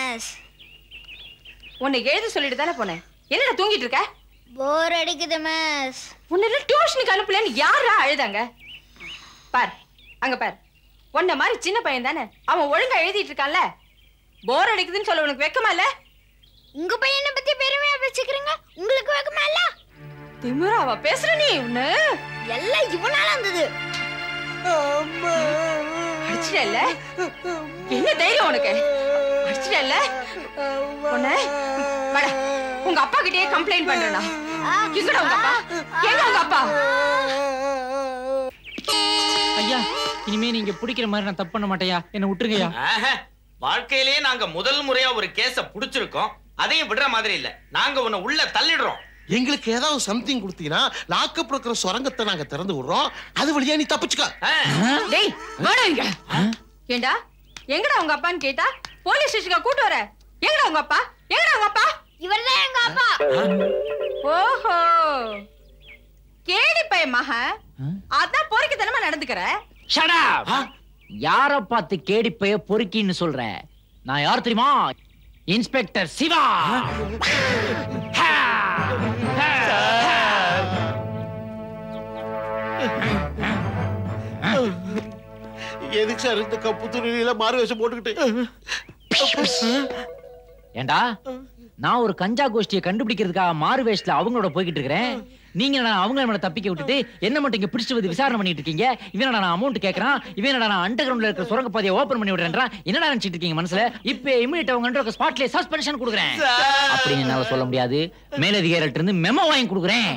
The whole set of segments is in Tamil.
மிஸ். உன்னை எழுத சொல்லிட்டு தானே போனேன். என்னடா தூங்கிட்டு இருக்க? போர் அடிக்குது மிஸ். உன்னை டியூஷனுக்கு அனுப்பலன்னு யாரா அழுதாங்க? பார், அங்க பார். உன்ன மாதிரி சின்ன பையன் தானே, அவன் ஒழுங்கா எழுதிட்டு இருக்கான்ல. போர் அடிக்குதுன்னு சொல்ல உனக்கு வெக்கமா இல்ல? உங்க பையனை பத்தி பெருமையா பேசிக்கிறீங்க, உங்களுக்கு வெக்கமா இல்ல? திமிராவா பேசுற நீ? உன்ன எல்லாம் இவனால வந்தது. அடிச்சிடல? என்ன தைரியம் உனக்கு? அடிச்சிடல? உன்ன வாடா, உங்க அப்பா கிட்டயே கம்ப்ளைண்ட் பண்றேனா? எங்கடா உங்க அப்பா? எங்க உங்க அப்பா? ஐயா, இனிமே நீங்க பிடிக்கிற மாதிரி நான் தப்பு பண்ண மாட்டேயா, என்ன விட்டுருங்கய்யா. வாழ்க்கையிலேயே நாங்க முதல் முறையா ஒரு கேஸ புடிச்சிருக்கோம், அதையும் விடுற மாதிரி இல்ல. நாங்க உன்னை உள்ள தள்ளிடுறோம். எங்களுக்கு ஏதாவது சம்திங் கொடுத்தீங்கன்னா லாக்கப் இருக்கிற சுரங்கத்தை நாங்க திறந்து விடுறோம், அது வழியா நீ தப்பிச்சுக்க. டேய் வாடா இங்க. ஏண்டா எங்கடா உங்க அப்பான்னு கேட்டா போலீஸ் ஸ்டேஷனுக்கு கூட்டி வர. எங்கடா உங்க அப்பா? எங்கடா உங்க அப்பா? இவர்தான் எங்க அப்பா. ஓஹோ, கேடி பையன் மகன், அதான் பொறுக்கித்தனமா நடந்துக்கிற. Shut up. யார பார்த்து கேடிப்பைய பொறுக்கின்னு சொல்ற? நான் யார் தெரியுமா? இன்ஸ்பெக்டர் சிவா. எதுக்கு சார் இந்த கப்பு துணியில மாறு வேஷம் போட்டுக்கிட்டு? ஏண்டா, நான் ஒரு கஞ்சா கோஷ்டியை கண்டுபிடிக்கிறதுக்காக மாறு வேஷத்துல அவங்களோட போய்கிட்டு இருக்கிறேன். நீங்க நான் அவங்கள மேல தப்பிக்க விட்டுட்டு என்ன மட்டும் இங்க பிடிச்சிட்டு வந்து விசாரணை பண்ணிட்டு இருக்கீங்க. இவனடா நான் அமௌண்ட் கேக்குறான், இவனடா நான் அண்டர் கிரவுண்ட்ல இருக்கிற சுரங்க பாதையை ஓபன் பண்ணி விடுறேன்றான். என்னடா நினைச்சிட்டு இருக்கீங்க மனசுல? இப்ப இமிடியேட் அவங்க ஸ்பாட்லயே சஸ்பென்ஷன் கொடுக்குறேன். அப்படின்னு என்னால சொல்ல முடியாது. மேலதிகாரிகிட்ட இருந்து மெமோ வாங்கி கொடுக்குறேன்.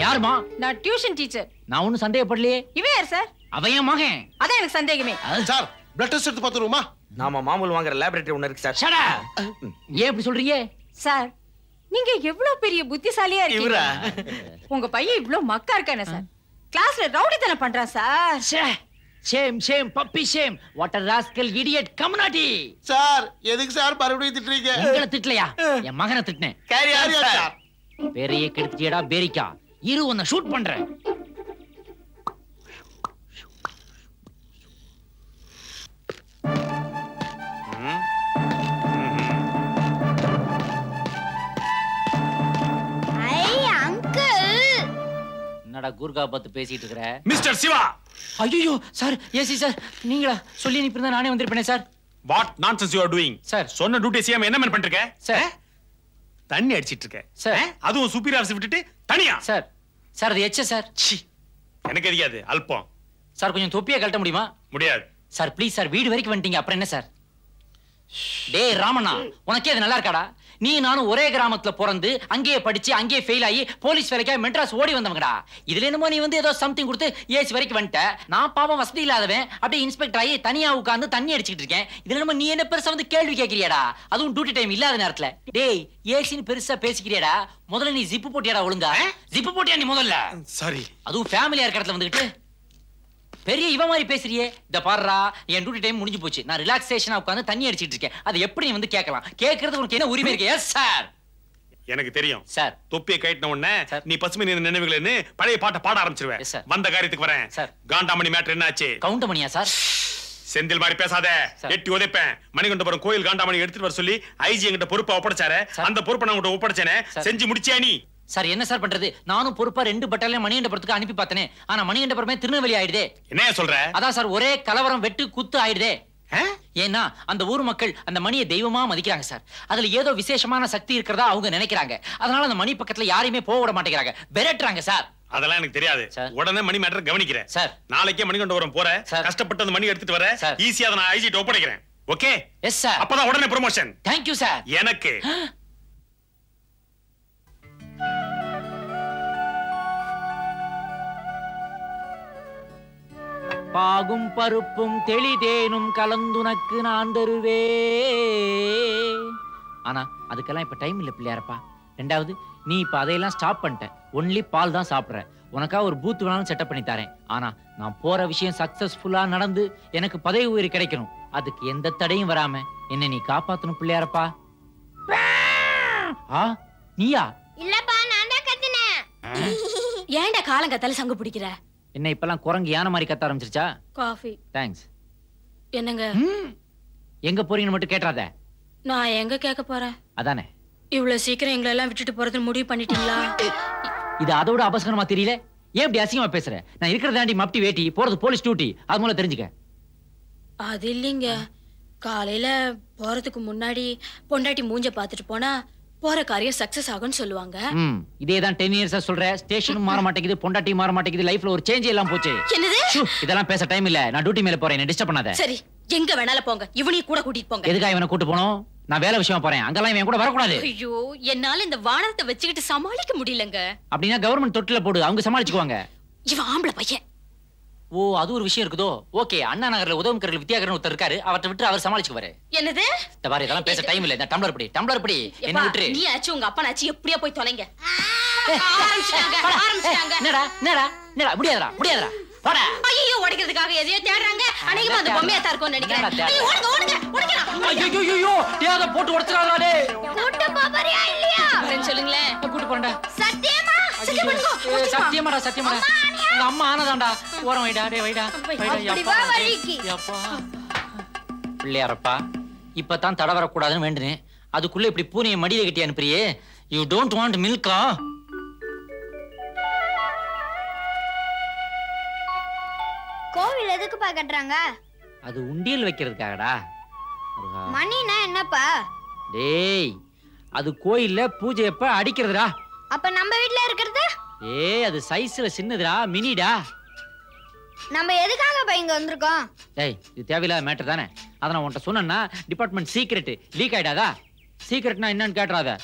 யாருமா? நான் டியூஷன் டீச்சர். நான் ஒன்னும் சந்தேகப்படலையே. இவன் யார் சார்? அவன் என் மகன். அதான் எனக்கு சந்தேகமே. சார் பிளட் டெஸ்ட் எடுத்து பார்த்துருவோமா? நாம மாமூல் வாங்குற லேபரேட்டரி ஒண்ணு இருக்கு சார். Shut up. ஏன் இப்படி சொல்றீங்க? சார், நீங்க எவ்வளவு பெரிய புத்திசாலியா இருக்கீங்க. உங்க பையன் இவ்வளவு மக்கா இருக்கானே சார். கிளாஸ்ல ரவுடித்தனம் பண்றான் sir. Shame shame puppy shame. What a rascal idiot community. Sir எதுக்கு சார் மறுபடியும் திட்டுறீங்க? உங்களை திட்டலையா, என் மகனை திட்டினேன். Carry on sir. பெரிய கெடுத்தியடா பேரிக்கா. இரு உன்னை ஷூட் பண்றேன். என்னடா கூர்கா பார்த்து பேசிட்டு இருக்கற? மிஸ்டர் சிவா. ஐயோ சார், ஏசி சார், நீங்களா சொல்லி அனுப்பியிருந்தா நானே வந்திருப்பேனே sir. What nonsense you are doing? Sir சொன்ன டியூட்டி செய்யாம என்ன பண்ணிட்டு இருக்க? சார் தண்ணி அடிச்சிட்டு இருக்க சார். அதுவும் சூப்பீரியர்ஸ் விட்டுட்டு தனியா? சார் சார் அது எச்ச சார். எனக்கு தெரியாது, அல்பம். சார் கொஞ்சம் தொப்பியை கழட்ட முடியுமா? முடியாது சார் ப்ளீஸ் சார், வீடு வரைக்கும் வந்துட்டீங்க, அப்புறம் என்ன சார்? டேய் ராமண்ணா, உனக்கே அது நல்லா இருக்காடா? நீ நானும் ஒரே கிராமத்துல பிறந்து அங்கேயே படிச்சு அங்கேயே ஃபெயில் ஆகி போலீஸ் வேலைக்காக மெட்ராஸ் ஓடி வந்தவங்கடா. இதுல என்னமோ நீ வந்து ஏதோ சம்திங் கொடுத்து ஏசி வரைக்கும் வந்துட்ட. நான் பாவம் வசதி இல்லாதவன், அப்படியே இன்ஸ்பெக்டர் ஆகி தனியா உட்கார்ந்து தண்ணி அடிச்சிட்டு இருக்கேன். இதுல என்னமோ நீ என்ன பெருசா வந்து கேள்வி கேட்கிறியாடா, அதுவும் டியூட்டி டைம் இல்லாத நேரத்துல. டேய் ஏசின்னு பெருசா பேசிக்கிறியாடா, முதல்ல நீ ஜிப்பு போட்டியாடா ஒழுங்கா? ஜிப்பு போட்டியா நீ முதல்ல? சாரி. அதுவும் ஃபேமிலியா இருக்கிற இடத்துல வந்துகிட்டு பெரிய இவ மாதிரி பேசுறியே. இந்த பாருடா, என் டியூட்டி டைம் முடிஞ்சு போச்சு. நான் ரிலாக்ஸேஷனா உட்கார்ந்து தண்ணி அடிச்சிட்டு இருக்கேன். அது எப்படி நீ வந்து கேட்கலாம்? கேட்கறது உனக்கு என்ன உரிமை இருக்கு? Yes sir. எனக்கு தெரியும் சார். தொப்பியை கட்டின உடனே சார், நீ பசுமை நீர் நினைவுகள்னு பழைய பாட்டை பாட ஆரம்பிச்சிருவேன். Yes sir. வந்த காரியத்துக்கு வரேன் சார். காண்டாமணி மேட்டர் என்ன ஆச்சு? கவுண்டமணியா சார்? செந்தில் மாதிரி பேசாத, எட்டி உதைப்பேன். மணிகண்டபுரம் கோயில் காண்டாமணி எடுத்துட்டு வர சொல்லி ஐஜி என்கிட்ட பொறுப்பை ஒப்படைச்சாரு. அந்த பொறுப்பை நான் உங்ககிட்ட ஒப்படைச்சேனே, செஞ்சு முடிச்சியா நீ? சார் என்ன சார் பண்றது? நானும் பொறுப்பா 2 பட்டாலியன் மணிகண்டபுரத்துக்கு அனுப்பி பார்த்தனே. ஆனா மணிகண்டபுரமே திருநெல்வேலி ஆயிடுதே. என்ன சொல்ற? அதான் சார், ஒரே கலவரம் வெட்டு குத்து ஆயிடுதே. ஏன்னா அந்த ஊர் மக்கள் அந்த மணியை தெய்வமா மதிக்கிறாங்க சார். அதுல ஏதோ விசேஷமான சக்தி இருக்கிறதா அவங்க நினைக்கிறாங்க. அதனால அந்த மணி பக்கத்துல யாரையுமே போக விட மாட்டேங்கிறாங்க, விரட்டுறாங்க சார். அதெல்லாம் எனக்கு தெரியாது. உடனே மணி மேட்டர் கவனிக்கிறேன் சார். நாளைக்கே மணிகண்டபுரம் போற, கஷ்டப்பட்டு அந்த மணி எடுத்துட்டு வர, ஈஸியா நான் ஐஜி கிட்ட ஒப்படைக்கிறேன். ஓகே? Yes sir. அப்பதான் உடனே ப்ரமோஷன். Thank you sir. எனக்கு பாகும் பருப்பும் தெளிதேனும் கலந்துனக்கு நான் தருவே. ஆனா அதுக்கெல்லாம் இப்ப டைம் இல்ல பிள்ளையாரப்பா. ரெண்டாவது, நீ இப்ப அதையெல்லாம் ஸ்டாப் பண்ணிட்ட. ஒன்லி பால் தான் சாப்பிடுற. உனக்கா ஒரு பூத் வேணாலும் செட்டப் பண்ணி தரேன். ஆனா நான் போற விஷயம் சக்சஸ்ஃபுல்லா நடந்து எனக்கு பதவி உயர்வு கிடைக்கணும். அதுக்கு எந்த தடையும் வராம என்ன நீ காப்பாத்தணும் பிள்ளையாரப்பா. ஆ நீயா? இல்லப்பா நான் தான் கத்துனேன். ஏன்டா காலங்கத்தால சங்கு பிடிக்கிற? என்ன இப்பெல்லாம் குரங்கு யானை மாதிரி கத்த ஆரம்பிச்சிருச்சா? காஃபி. தேங்க்ஸ். என்னங்க? எங்க போறீங்கன்னு மட்டும் கேட்றாத. நான் எங்க கேட்க போறேன்? அதானே. இவ்வளவு சீக்கிரம் எங்களை எல்லாம் விட்டுட்டு போறதுன்னு முடிவு பண்ணிட்டீங்களா? இது அதோட அபசகரமா தெரியல. ஏன் இப்படி அசிங்கமா பேசுற? நான் இருக்கிறதாண்டி மப்டி வேட்டி, போறது போலீஸ் டியூட்டி. அது மூலம் தெரிஞ்சுக்க. அது இல்லைங்க, காலையில போறதுக்கு முன்னாடி பொண்டாட்டி மூஞ்ச பாத்துட்டு போனா போற காரியம் சக்சஸ் ஆகும்னு சொல்லுவாங்க. இதேதான் 10 இயர்ஸா சொல்ற. ஸ்டேஷனும் மாற மாட்டேங்குது, பொண்டாட்டி மாற மாட்டேங்குது, லைஃப்ல ஒரு சேஞ்ச் எல்லாம் போச்சு. என்னது? இதெல்லாம் பேச டைம் இல்ல. நான் டியூட்டி மேல போறேன், என்ன டிஸ்டர்ப் பண்ணாத. சரி, எங்க வேணாலும் போங்க, இவனையும் கூட கூட்டிட்டு போங்க. எதுக்காக இவனை கூட்டு போனோம்? நான் வேலை விஷயமா போறேன். அங்கெல்லாம் இவன் கூட வரக்கூடாது. ஐயோ, என்னால இந்த வானத்தை வச்சுக்கிட்டு சமாளிக்க முடியலங்க. அப்படின்னா கவர்மெண்ட் தொட்டில போடு, அவங்க சமாளிச்சுக்குவாங்க. இவன் ஆம்பளை பையன். ஓ, அது ஒரு விஷயம் இருக்குதோ. ஓகே, அண்ணா நகர்ல உதவும்கரில் வித்யாகரன் ஒருத்தர் இருக்காரு, அவர்ட்ட விட்டு அவர் சமாளிச்சுக்குவாரு. என்னது? இந்த பாரு, இதெல்லாம் பேச டைம் இல்ல. இந்த டம்ளர் படி என்ன விட்டுரு. நீ ஆச்சு உங்க அப்பா நாச்சு எப்படியா போய் தொலைங்க. ஆரம்பிச்சிட்டாங்க. என்னடா முடியாதடா போடா. ஐயோ, உடைக்கிறதுக்காக எதையோ தேடுறாங்க. அநேகமா அந்த பொம்மையா தான் இருக்கும்னு நினைக்கிறேன். ஐயோ, ஓடுங்க உடைக்கலாம். ஐயோ ஏதோ போட்டு உடைச்சறாதடா டேய். கூட்டு போறியா இல்லையா? அப்படின்னு சொல்லுங்களேன். கூட்டு போறேன்டா. சத்தியமா? சத்தியமாடா. உங்க அம்மா ஆனதாண்டா. ஓரம் வைடா டேய், வைடா. அப்படி வா வழிக்கு. அப்பா பிள்ளையாரப்பா, இப்பதான் தட வரக்கூடாதுன்னு வேண்டுனேன். அதுக்குள்ள இப்படி பூனையை மடியில கட்டி அனுப்புறியே. யூ டோன்ட் வாண்ட் மில்கா? கோவில் எதுக்குப்பா கட்டுறாங்க? அது உண்டியல் வைக்கிறதுக்காகடா. மணினா என்னப்பா? டேய், அது கோயில்ல பூஜை எப்ப அடிக்கிறதுடா. அப்ப நம்ம வீட்ல இருக்கிறது? ஏய், அது சைஸ்ல சின்னதுடா, மினிடா. நம்ம எதுக்காகப்பா இங்க வந்திருக்கோம்? டேய், இது தேவையில்லாத மேட்டர் தானே. அத நான் உன்கிட்ட சொன்னேன்னா டிபார்ட்மெண்ட் சீக்ரெட் லீக் ஆயிடாதா? சீக்ரெட்னா என்னன்னு கேட்றாத.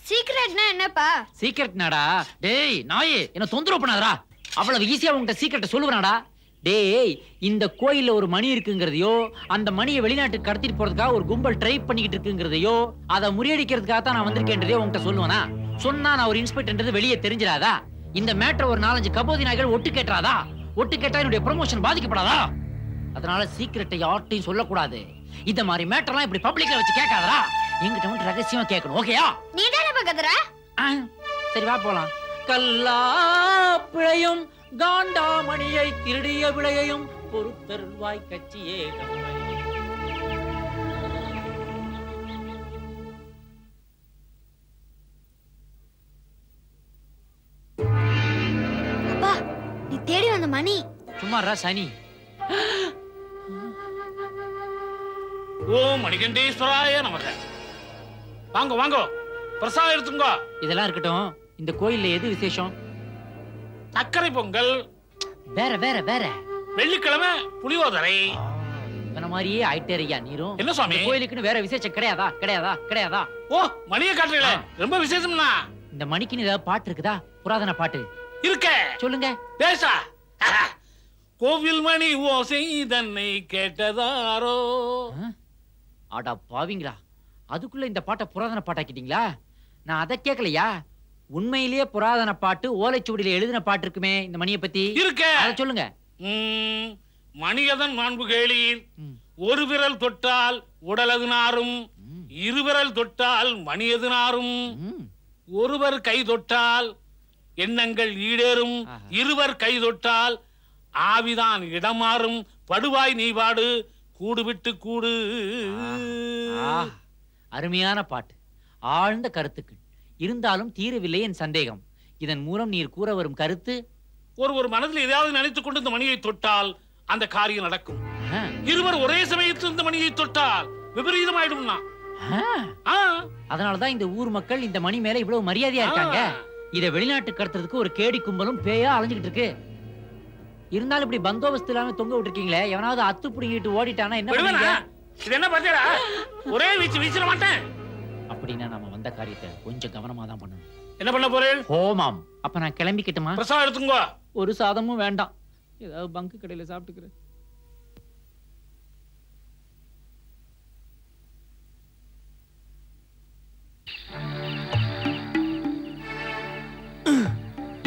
சீக்ரெட்னா என்னப்பா? சீக்ரெட்னாடா. டேய் நாயே, என்ன தொந்தரவு பண்ணாதடா. அவ்வளவு ஈஸியா உன்கிட்ட சீக்ரெட் சொல்லுவனாடா. டேய், இந்த கோயில்ல ஒரு மணி இருக்குங்கிறதையோ, அந்த மணியை வெளிநாட்டுக்கு கடத்திட்டு போறதுக்காக ஒரு கும்பல் ட்ரை பண்ணிக்கிட்டு இருக்குங்கிறதையோ, அதை முறியடிக்கிறதுக்காக தான் நான் வந்திருக்கேன்றதே உன்கிட்ட சொல்லுவேனா? சொன்னா நான் ஒரு இன்ஸ்பெக்டர்ன்றது வெளியே தெரிஞ்சிடாதா? இந்த மேட்டர் ஒரு 4-5 கபோதி நாய்கள் ஒட்டு கேட்டாதா? ஒட்டு கேட்டா என்னுடைய ப்ரமோஷன் பாதிக்கப்படாதா? அதனால சீக்ரெட்டை யார்ட்டையும் சொல்லக்கூடாது. இந்த மாதிரி மேட்டர்லாம் இப்படி பப்ளிக்ல வச்சு கேட்காதடா. என்கிட்ட வந்து ரகசியமா கேட்கணும். ஓகேயா? நீ தானே பக்கத்துல? சரி வா போலாம். கல்லா பிழையும் காண்டாமணியை திருடிய விளையையும் பொறுத்தருள்வாய் கட்சியே. அப்பா, நீ தேடி வந்த மணி. சும்மாரா சனி. ஓ மணிகண்டேஸ்வராய நமக. வாங்க பிரசாதம் எடுத்துங்க. இதெல்லாம் இருக்கட்டும், இந்த கோயில்ல எது விசேஷம்? சக்கரை பொங்கல். வேற வெள்ளிக்கிழமை புளியோதரை. இந்த மாதிரியே ஆயிட்டேரியா நீரும். என்ன சுவாமி? கோயிலுக்குன்னு வேற விசேஷம் கிடையாதா? ஓ, மணியை காட்டுறீங்களே, ரொம்ப விசேஷம்னா. இந்த மணிக்குன்னு ஏதாவது பாட்டு இருக்குதா? புராதன பாட்டு இருக்க சொல்லுங்க. பேசா. கோவில் மணி ஓசை தன்னை கேட்டதாரோ. ஆடா பாவிங்களா, அதுக்குள்ள இந்த பாட்டை புராதன பாட்டாக்கிட்டீங்களா? நான் அதை கேட்கலையா. உண்மையிலேயே புராதன பாட்டு ஓலைச்சுவடியில எழுதின பாட்டு இருக்குமே இந்த மணியை பத்தி. இருக்க, அதை சொல்லுங்க. மணியதன் மாண்பு கேளீர். ஒரு விரல் தொட்டால் உடலது நாரும், இருவிரல் தொட்டால் மணியது நாரும். ஒருவர் கை தொட்டால் எண்ணங்கள் ஈடேறும், இருவர் கை தொட்டால் ஆவிதான் இடமாறும். படுவாய் நீ பாடு, கூடு விட்டு கூடு. அருமையான பாட்டு, ஆழ்ந்த கருத்துக்கள். இருந்தாலும் தீரவில்லை என் சந்தேகம். இதன் மூலம் நீர் கூற வரும் கருத்து, ஒரு மனதில் எதையாவது நினைத்துக் கொண்டு இந்த மணியை தொட்டால் அந்த காரியம் நடக்கும். இருவர் ஒரே சமயத்தில் இந்த மணியை தொட்டால் விபரீதமாயிடும். அதனாலதான் இந்த ஊர் மக்கள் இந்த மணி மேல இவ்வளவு மரியாதையா இருக்காங்க. இதை வெளிநாட்டுக்கு கடத்துறதுக்கு ஒரு கேடி கும்பலும் பேயா அலைஞ்சுக்கிட்டு இருக்கு. இருந்தாலும் இப்படி பந்தோபஸ்து இல்லாம தொங்க விட்டுருக்கீங்களே, எவனாவது அத்து புடிங்கிட்டு ஓடிட்டானா என்ன பண்ணுவீங்க? இது என்ன பாத்தியா? ஒரே வீச்சிட மாட்டேன். அப்படின்னா நம்ம வந்த காரியத்தை கொஞ்சம் கவனமா தான் பண்ணணும். என்ன பண்ண போறேன்? ஹோமம். அப்ப நான் கிளம்பிக்கிட்டுமா? பிரசாதம் எடுத்துங்க. ஒரு சாதமும் வேண்டாம், ஏதாவது பங்கு கடையில சாப்பிட்டுக்கிறேன்.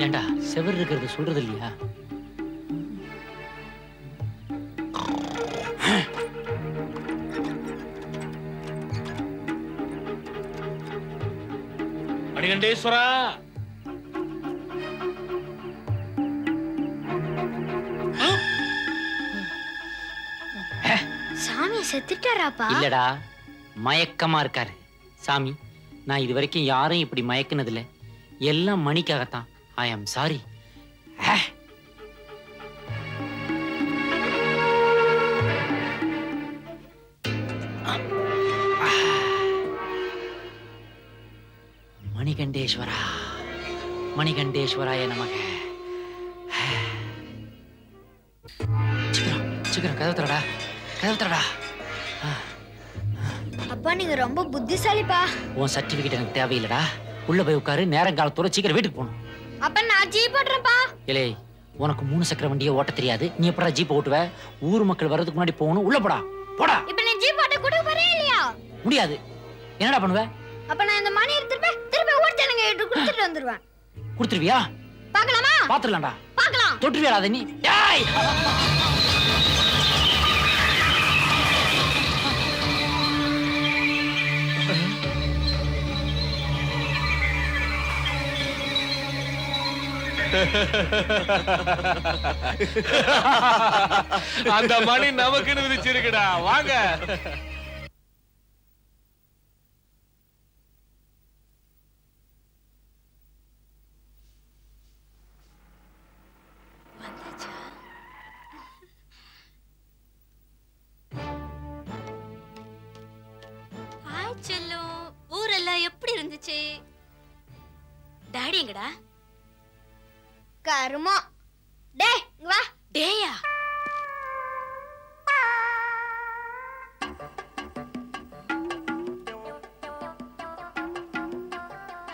ஏண்டா செவர் இருக்கிறது சொல்றது இல்லையா? மணிகண்டேஸ்வரா, சாமி செத்துட்டாராப்பா? இல்லடா, மயக்கமா இருக்காரு சாமி. நான் இது வரைக்கும் யாரும் இப்படி மயக்குனது இல்ல. எல்லாம் மணிக்காகத்தான். ஐ ஆம் சாரி. மணிகண்டேஸ்வரா, மணிகண்டேஸ்வராய நமக. சீக்கிரம் சீக்கிரம் கதவு திறடா, கதவு திறடா. அப்பா நீங்க ரொம்ப புத்திசாலிப்பா. உன் சர்டிபிகேட் எனக்கு தேவையில்லடா. உள்ள போய் உட்காரு. நேரம் காலத்தோட சீக்கிரம் வீட்டுக்கு போகணும். அப்ப நான் ஜீப் ஓட்டுறேன்ப்பா. ஏலே, உனக்கு 3 சக்கர வண்டியை ஓட்ட தெரியாது. நீ எப்படா ஜீப் ஓட்டுவ? ஊர் மக்கள் வர்றதுக்கு முன்னாடி போகணும். உள்ள போடா, போடா. இப்ப நீ ஜீப் ஓட்ட கூட போறே இல்லையா? முடியாது. என்னடா பண்ணுவ? அப்ப நான் இந்த மணி எடுத்துட்டு திரும்ப ஓட்டனுங்க கொடுத்துட்டு வந்துருவேன். கொடுத்துருவியா? பார்க்கலாமா? பாத்துடலாம்டா. பார்க்கலாம். தொட்டுருவியா அதை நீ? டேய்! அந்த மணி நமக்குன்னு விதிச்சிருக்குடா. வாங்க. ஹாய் செல்லோ, ஊரெல்லாம் எப்படி இருந்துச்சு? டாடி எங்கடா? கருமோ. டேய் இங்க வா. டேயா?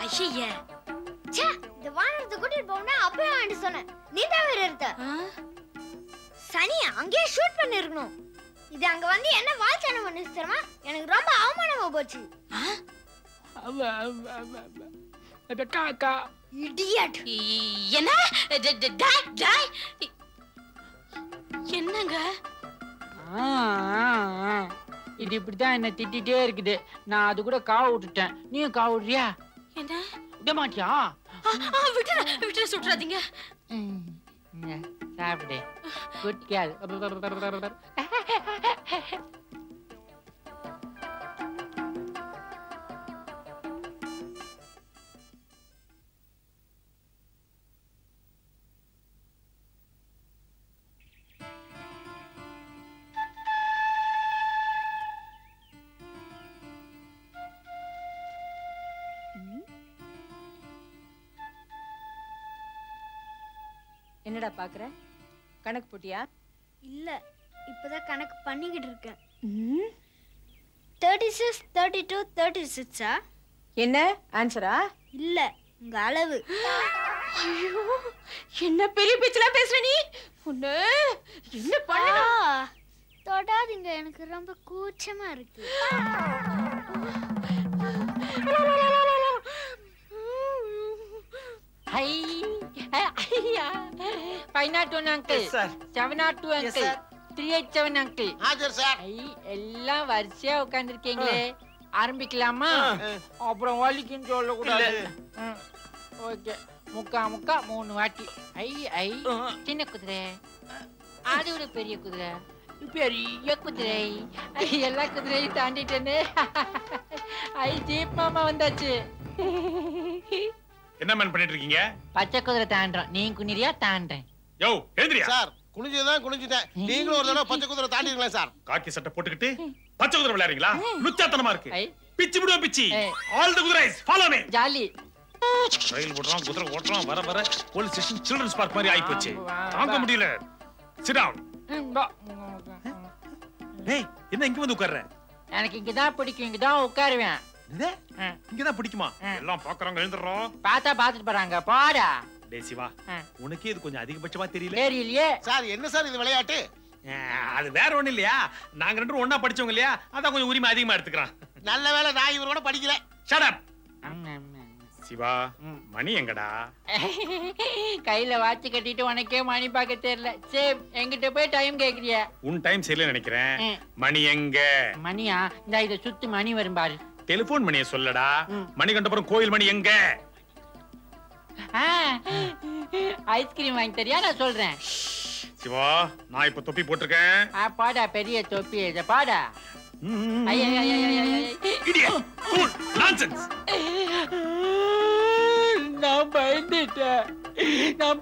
ஐயே, ச்சே, இந்த வானரத்தை கூட்டிட்டு போனா அப்பவே வாங்கிட்டு சொன்னேன். நீ தான் வேற இருந்த. சனி அங்கேயே ஷூட் பண்ணிருக்கணும். இது அங்க வந்து என்ன வால்சனம் பண்ணி தெரியுமா? எனக்கு ரொம்ப அவமானமா போச்சு. இடியட். என்ன? டாய். என்னங்க? இது இப்படிதான் என்ன திட்டிட்டே இருக்குது. நான் அது கூட காவ விட்டுட்டேன். நீயும் காவ விடுறியா? என்ன? விட மாட்டியா? விட்டுற சுட்டுறாதீங்க. சாப்பிடு. Good girl. என்னடா பாக்குற? கணக்கு போட்டியா? இல்ல, இப்பதான் கணக்கு பண்ணிக்கிட்டு இருக்கேன். 36 32 36 என்ன ஆன்சரா? இல்ல, உங்க அளவு. ஐயோ, என்ன பெரிய பேச்செல்லாம் பேசுற நீ? உன்ன என்ன பண்ண? தொடாதீங்க, எனக்கு ரொம்ப கூச்சமா இருக்கு. Hi. ஐயா. 501 uncle. Yes, sir. 702 uncle. Yes, sir. 387 uncle. ஆஜர் சார். ஐ, எல்லாம் வரிசையா உட்கார்ந்திருக்கீங்களே. ஆரம்பிக்கலாமா? அப்புறம் வலிக்குன்னு சொல்லக்கூடாது. ஓகே. முக்கா 3 வாட்டி. ஐ சின்ன குதிரை. அது ஒரு பெரிய குதிரை. பெரிய குதிரை. எல்லா குதிரையும் தாண்டிட்டேன்னு. ஐ, ஜீப் மாமா வந்தாச்சு. என்ன மேன் பண்ணிட்டு இருக்கீங்க? பச்சை குதிரை தாண்டறோம். நீ குனிறியா? தாண்டேன். யோ, எழுந்திரியா. சார், குனிஞ்சதான் குனிஞ்சிட்டேன். நீங்களும் ஒரு தடவை பச்சை குதிரை தாண்டிடுங்களா சார்? காக்கி சட்டை போட்டுக்கிட்டு பச்சை குதிரை விளையாடுறீங்களா? லுச்சாத்தனமா இருக்கு. ஐ. பிச்சி விடுவோம் பிச்சி. ஏய். ஆல் தி குதிரைஸ் ஃபாலோ மீ. ஜாலி. ரயில் ஓடுறான், குதிரை ஓடுறான், வர போலீஸ் ஸ்டேஷன் சில்ட்ரன்ஸ் பார்க் மாதிரி ஆயி போச்சு. தாங்க முடியல. Sit down. டேய், என்ன இங்க வந்து உட்கார்ற? எனக்கு இங்கதான் பிடிக்கும். இங்கதான் உட்காருவேன். இங்கதான் பிடிக்குமா? எல்லாம் பாக்குறாங்க, எழுந்துறோம். பார்த்தா பாத்துட்டு போறாங்க. போடா. டேய் சிவா, உனக்கே இது கொஞ்சம் அதிகபட்சமா தெரியல. தெரியலையே. சார், என்ன சார் இது விளையாட்டு? அது வேற ஒண்ணு இல்லையா, நாங்க 2 பேரும் ஒண்ணா படிச்சவங்க இல்லையா, அதான் கொஞ்சம் உரிமை அதிகமா எடுத்துக்கிறான். நல்ல வேளை நான் இவரோட படிக்கல. Shut up. சிவா, மணி எங்கடா? கையில வாட்சி கட்டிட்டு உனக்கே மணி பார்க்க தெரியல. சேம், என்கிட்ட போய் டைம் கேக்குறிய? உன் டைம் சரியில்லை நினைக்கிறேன். மணி எங்க? மணியா? இந்த இத சுத்தி மணி வரும் பாரு. டெலிபோன் மணியை சொல்லடா. மணிகண்டபுரம் கோயில் மணி எங்க? ஐஸ்கிரீம் வாங்கி தரியா? நான் சொல்றேன். சிவா, நான் இப்ப தொப்பி போட்டிருக்கேன். பாடா, பெரிய தொப்பி இத பாடா. Idiot! Fool! Nonsense! நான்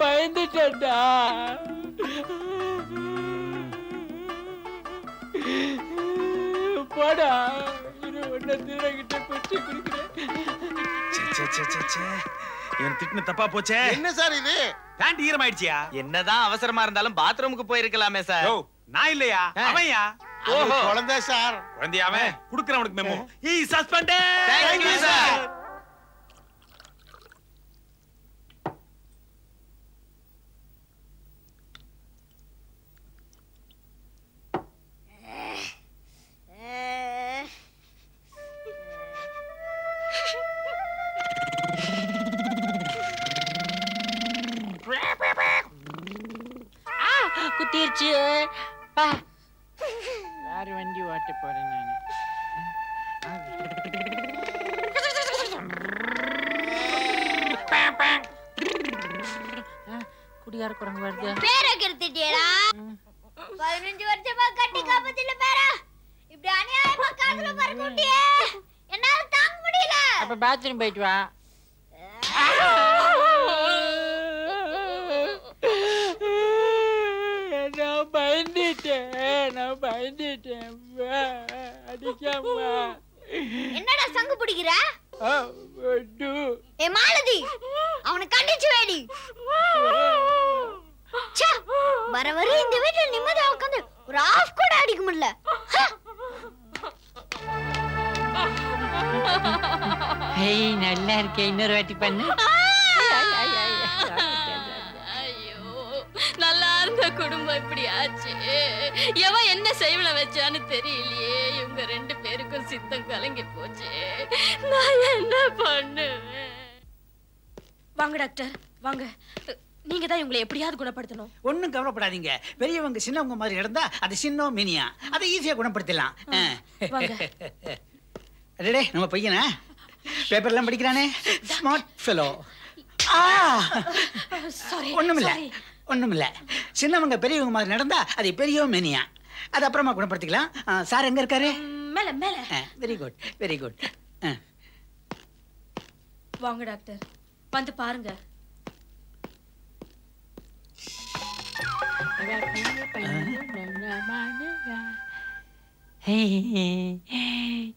பயந்துட்டேன்டா. போடா, இது ஒன்ன தீரகிட்ட குச்சி குடிக்கிறேன். இவன் திட்டின தப்பா போச்சே. என்ன சார் இது? பேண்ட் ஈரமாயிடுச்சியா? என்னதான் அவசரமா இருந்தாலும் பாத்ரூமுக்கு போயிருக்கலாமே சார். யோ, நான் இல்லையா, அவன்யா. ஓஹோ, குழந்தை சார். குழந்தையா அவன்? குடுக்குறவனுக்கு memo. He is suspended. Thank you, sir. குத்திருச்சு. யாரு வண்டி ஓட்ட போறேன் நானு. குடிகார குரங்கு வருது. பேரை கெடுத்துட்டியடா. 15 வருஷமா கட்டி காப்பத்தில பேரா இப்படி அநியாயமா காதுல பறக்க விட்டியே. என்னால தாங்க முடியல. அப்ப பாத்ரூம் போயிட்டு வா. நான் பயந்துட்டேன். அடிக்காம. என்னடா சங்கு பிடிக்கிற? ஏ மாலதி, அவனை கண்டிச்சு வேடி. வர வர இந்த வீட்டுல நிம்மதியா உட்காந்து ஒரு ஆஃப் கூட அடிக்க முடியல. நல்லா இருக்கே, இன்னொரு வாட்டி பண்ணு. ஐயோ, நல்லா இருந்த குடும்பம் இப்படி ஆச்சு. எவன் என்ன செய்வன வச்சான்னு தெரியலையே. இவங்க 2 பேருக்கும் சித்தம் கலங்கி போச்சு. நான் என்ன பண்ணுவேன்? வாங்க டாக்டர், வாங்க. நீங்க தான் இவங்களை எப்படியாவது குணப்படுத்தணும். ஒன்னும் கவலைப்படாதீங்க. பெரியவங்க சின்னவங்க மாதிரி நடந்தா அது சின்ன மினியா, அதை ஈஸியா குணப்படுத்தலாம். அடடே, நம்ம பையனா பேப்பர்லாம் படிக்கிறானே, ஸ்மார்ட் ஃபெலோ. ஒண்ணுமில்ல. சின்னவங்க பெரியவங்க மாதிரி நடந்தா அது பெரிய மேனியா, அது அப்புறமா குணப்படுத்திக்கலாம். சார் எங்க இருக்காரு? மேல மேல. Very good, very good. வாங்க டாக்டர், வந்து பாருங்க.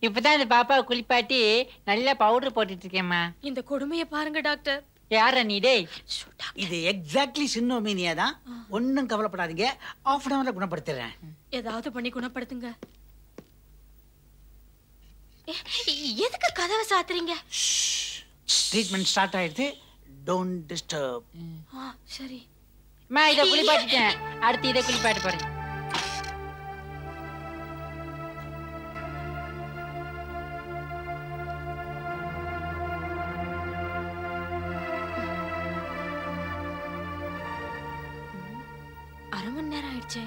இப்பதான் இந்த பாப்பா குளிப்பாட்டி நல்லா பவுடர் போட்டுட்டு இருக்கேம்மா. இந்த கொடுமையை பாருங்க டாக்டர். யார நீ? டேய், இது எக்ஸாக்ட்லி சின்ன மீனியா தான். ஒன்னும் கவலைப்படாதீங்க, half an hourல குணப்படுத்துறேன். ஏதாவது பண்ணி குணப்படுத்துங்க. எதுக்கு கதவை சாத்துறீங்க? ட்ரீட்மெண்ட் ஸ்டார்ட் ஆயிடுது. Don't disturb. சரி. அம்மா, இதை குளிப்பாட்டிட்டேன். அடுத்து இதை குளிப்பாட்ட போறேன். அரை மணி நேரம் ஆயிடுச்சு.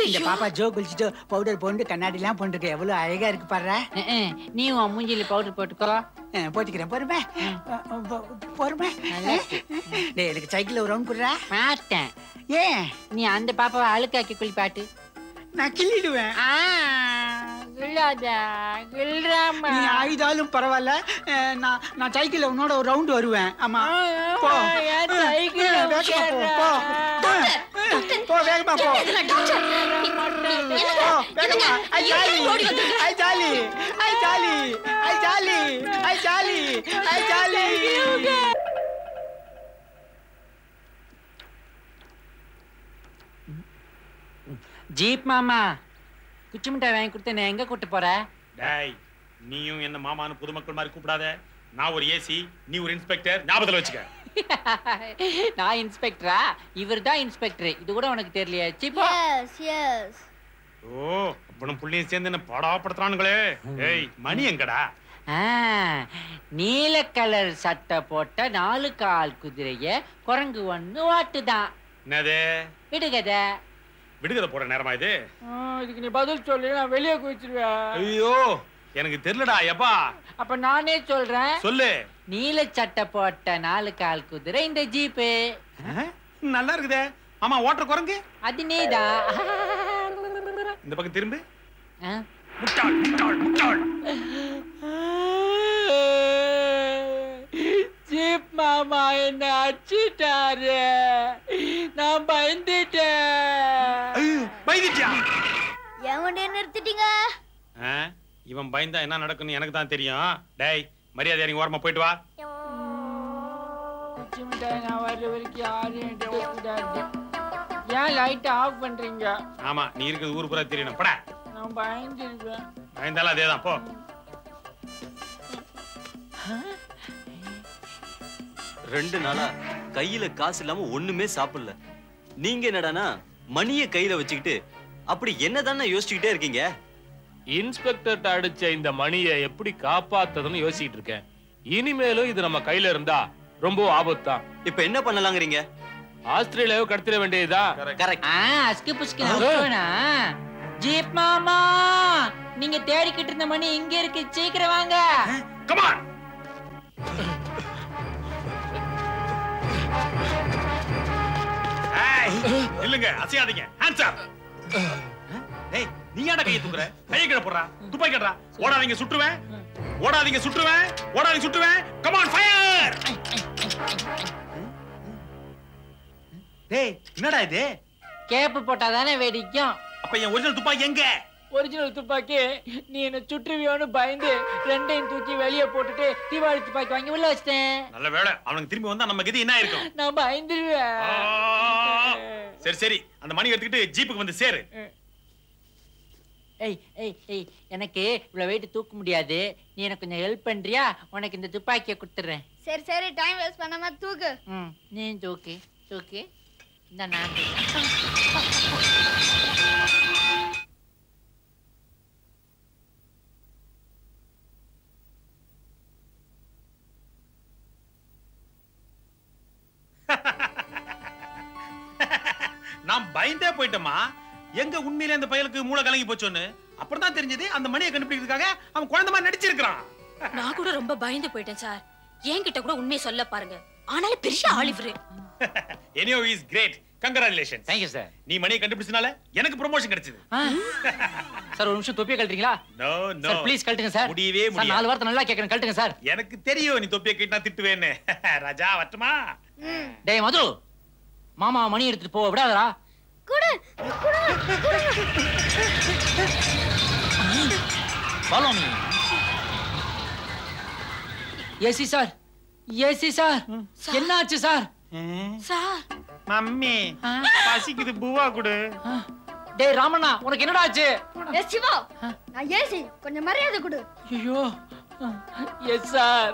இந்த பாப்பா ஜோ குளிச்சுட்டு பவுடர் போட்டு கண்ணாடி எல்லாம் போட்டுருக்க, எவ்வளவு அழகா இருக்கு பாரு. நீ உன் மூஞ்சில பவுடர் போட்டுக்கோ. போட்டுக்கிறேன். பொறுமை பொறுமை. டேய், எனக்கு சைக்கிள் ஒரு ரவுண்ட் குடுறா. மாட்டேன். ஏன்? நீ அந்த பாப்பாவை அழுக்காக்கி குளிப்பாட்டு. நான் கிள்ளிடுவேன். நீ ஆயுதாலும் பரவாயில்ல, நான் சைக்கிள் உன்னோட ஒரு ரவுண்ட் வருவேன். ஆமா, போ போ வேகமா போ. வேகமா. ஐ ஜாலி, ஐ ஜாலி, ஐ ஜாலி, ஐ ஜாலி, ஐ ஜாலி, ஐ ஜாலி. ஜீப் மாமா, குச்சி மிட்டாய் வாங்கி கொடுத்து நான் எங்க கூட்டு போற? டேய், நீயும் என்ன மாமான்னு பொதுமக்கள் மாதிரி கூப்பிடாத. நான் ஒரு ஏசி, நீ ஒரு இன்ஸ்பெக்டர், ஞாபகத்துல வச்சுக்க. நான் இன்ஸ்பெக்டரா? இவர்தான் இன்ஸ்பெக்டர். இது கூட உனக்கு தெரியலையா? சிப்பா. S S. ஓ, அப்பனும் புள்ளியும் சேர்ந்து என்ன பாடாப்படுத்துறானுங்களே. ஏய், மணி எங்கடா? நீல கலர் சட்டை போட்ட 4 கால் குதிரைய குரங்கு ஒண்ணு ஓட்டுதான். என்னது விடுகதை. விடுகதை போற நேரமா இது? இதுக்கு நீ பதில் சொல்லு, நான் வெளியே குதிச்சிருவேன். ஐயோ எனக்கு தெரியலடா எப்பா. அப்ப நானே சொல்றேன். சொல்லு. நீல சட்டை போட்ட 4 கால் குதிரை இந்த ஜீப்பு. நல்லா இருக்குதே. ஆமா ஓட்டுற குரங்கு அது நீதான். இந்த பக்கம் திரும்பு. ஆ? முட்டாள் முட்டாள் முட்டாள். ஜீப் மாமா என்ன அடிச்சிட்டாரு. நான் பயந்துட்டேன். பயந்துட்டியா? ஏன் வண்டியை நிறுத்திட்டீங்க? இவன் பயந்தா என்ன நடக்கும்னு எனக்கு தான் தெரியும். டேய் மரியாதை நீங்க ஓரமா போயிட்டு வா. நான் வர்ற வரைக்கும் யாரும் எடுக்கக்கூடாது. ஏன் லைட் ஆஃப் பண்றீங்க? ஆமா நீ இருக்கிறது ஊர் பூரா தெரியணும். பட. நான் பயந்துருவேன். பயந்தாலும் அதேதான் போ. ரெண்டு நாளா கையில காசு இல்லாம ஒண்ணுமே சாப்பிடல. நீங்க என்னடானா மணிய கையில வச்சுக்கிட்டு அப்படி என்னதானே யோசிச்சுக்கிட்டே இருக்கீங்க? இன்ஸ்பெக்டர் அடிச்ச இந்த மணியை எப்படி காப்பாத்துறதுன்னு யோசிச்சுட்டு இருக்கேன். இனிமேலும் இது நம்ம கையில இருந்தா ரொம்ப ஆபத்தான். இப்ப என்ன பண்ணலாங்கிறீங்க? ஆஸ்திரேலியாவை கடத்திட வேண்டியதா? கரெக்ட். அஸ்கு புஸ்கு நோனா. ஜீப் மாமா நீங்க தேடிக்கிட்டு இருந்த மணி இங்க இருக்கு, சீக்கிரம் வாங்க. Come on. இல்லங்க அசையாதீங்க. Hands up. டேய் நீ ஏன்டா கையை தூக்குற? கையை கீழ போடுறா. துப்பாக்கி கட்டறா. ஓடாதீங்க சுட்டுவேன். ஓடாதீங்க சுட்டுவேன். ஓடாதீங்க சுட்டுவேன். Come on fire. டேய் என்னடா இது? கேப் போட்டாதானே வெடிக்கும். அப்ப என் ஒரிஜினல் துப்பாக்கி எங்க? ஒரிஜினல் துப்பாக்கி நீ என்ன சுற்றுவியோன்னு பயந்து ரெண்டையும் தூக்கி வெளியே போட்டுட்டு தீபாவளி துப்பாக்கி வாங்கி உள்ள வச்சிட்டேன். நல்ல வேளை அவனுக்கு திரும்பி வந்தா நம்ம கதி என்ன இருக்கும்? நான் பயந்துருவேன். சரி சரி அந்த மணி எடுத்துக்கிட்டு ஜீப்புக்கு வந்து சேரு. ஏய் ஏய் ஏய் எனக்கு இவ்வளவு வெயிட் தூக்க முடியாது. நீ எனக்கு கொஞ்சம் ஹெல்ப் பண்றியா? உனக்கு இந்த துப்பாக்கியை கொடுத்துறேன். சரி சரி டைம் வேஸ்ட் பண்ணாம தூக்கு. நீ தூக்கு தூக்கு. இந்த நான் நான் பயந்தே போயிட்டேமா. எங்க உண்மையிலே அந்த பயலுக்கு மூளை கலங்கி போச்சோன்னு அப்புறம் தான் தெரிஞ்சது அந்த மணியை கண்டுபிடிக்கிறதுக்காக அவன் குழந்தை மாதிரி நடிச்சிருக்கான். நான் கூட ரொம்ப பயந்து போயிட்டேன் சார். என்கிட்ட கூட உண்மையை சொல்ல பாருங்க. ஆனாலும் பெரிய ஆளிவரு. Anyhow he is great. Congratulations. Thank you sir. நீ மணியை கண்டுபிடிச்சனால எனக்கு ப்ரமோஷன் கிடைச்சது. சார் ஒரு நிமிஷம் தொப்பியை கழட்டுறீங்களா? No no. சார் ப்ளீஸ் கழட்டுங்க சார். முடியவே சார் முடியாது. 4 வார்த்தை நல்லா கேட்கணும், கழட்டுங்க சார். எனக்கு தெரியும் நீ தொப்பியை கேட்டா திட்டுவேன்னு. ராஜா வரட்டுமா? டேய் மது, மாமா மணி எடுத்துட்டு போ விடாதடா. குடு குடு. Follow me. AC sir, AC sir, என்ன ஆச்சு சார்? சார் மம்மி பசிக்குது பூவா குடு. டேய் ராமண்ணா உனக்கு என்னடா ஆச்சு? ஏ சிவா நான் ஏசி கொஞ்சம் மரியாதை கொடு. ஐயோ எஸ் சார்.